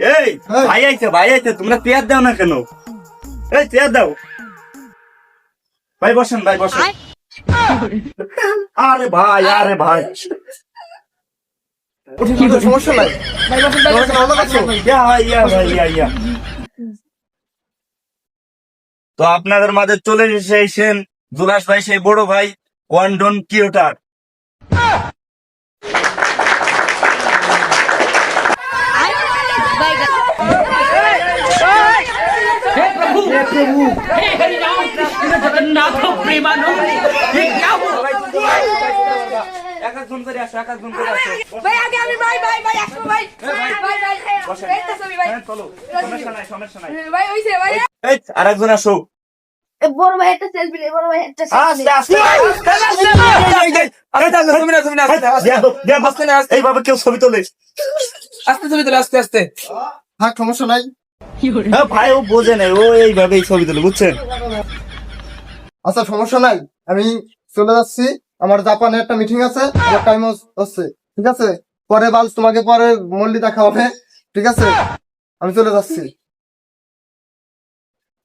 এই ভাই আইছে তোমরা পেয়ার দাও না কেন? এই পেয়ার দাও ভাই, বসেন ভাই বসেন। আরে ভাই সমস্যা নাই। ইয়া। তো আপনাদের মাঝে চলে এসেছেন জুলাস ভাই, সেই বড় ভাই ওয়ান্ডন কিউটার। हे हरिराम कृष्ण जगन्नाथ प्रेमानंद ये क्या हुआ একজন করে আসো। ভাই আগে আমি ভাই আসো ভাই বসেন। এইটা সবই ভাই হ্যাঁ, চলো, সমস্যা নাই। ভাই হইছে ভাই এই আরেকজন আসো। বড় ভাই একটা সেলফি নে বড় ভাই একটা আস্তে এইভাবে কেউ ছবি তোলে? আস্তে থাক, সমস্যা নাই। হ্যাঁ ভাই, ও বোঝে না, ও এইভাবেই ছবি তোলে, বুঝছেন? আচ্ছা সমস্যা নাই, আমি চলে যাচ্ছি। আমার জাপানে একটা মিটিং আছে, আমার টাইম হচ্ছে। ঠিক আছে, পরে বাল তোমাকে পরে মল্লি দেখা হবে। ঠিক আছে, আমি চলে যাচ্ছি।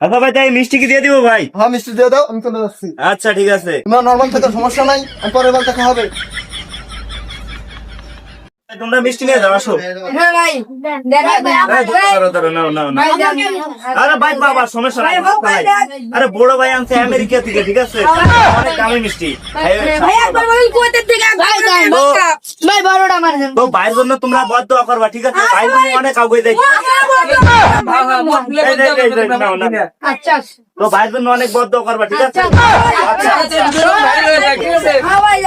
আচ্ছা ভাই, তাই মিষ্টি কি দিয়ে দিব ভাই? হ্যাঁ, মিষ্টি দিয়ে দাও, আমি চলে যাচ্ছি। আচ্ছা ঠিক আছে। তোমার নর্মাল থেকে সমস্যা নাই, আমি পরে বাল দেখা হবে। তোমরা মিষ্টি নিয়ে যাও, আসো। হ্যাঁ ভাই দেখ ভাই আমার ধরো, নাও। ভাই আরে ভাই বাবা, সমস্যা নাই ভাই। আরে বড় ভাই আনছে আমেরিকা থেকে, ঠিক আছে, অনেক দামি মিষ্টি। ভাই একবার ওই কুয়েতের থেকে ভাই বড়টা মার দেন তো ভাইয়ের জন্য তোমরা বদ দোয়া করবা, ঠিক আছে? ভাই অনেক আগে যাই। আচ্ছা তো ভাইয়ের জন্য অনেক বদ দোয়া করবা, ঠিক আছে? হ্যাঁ ভাই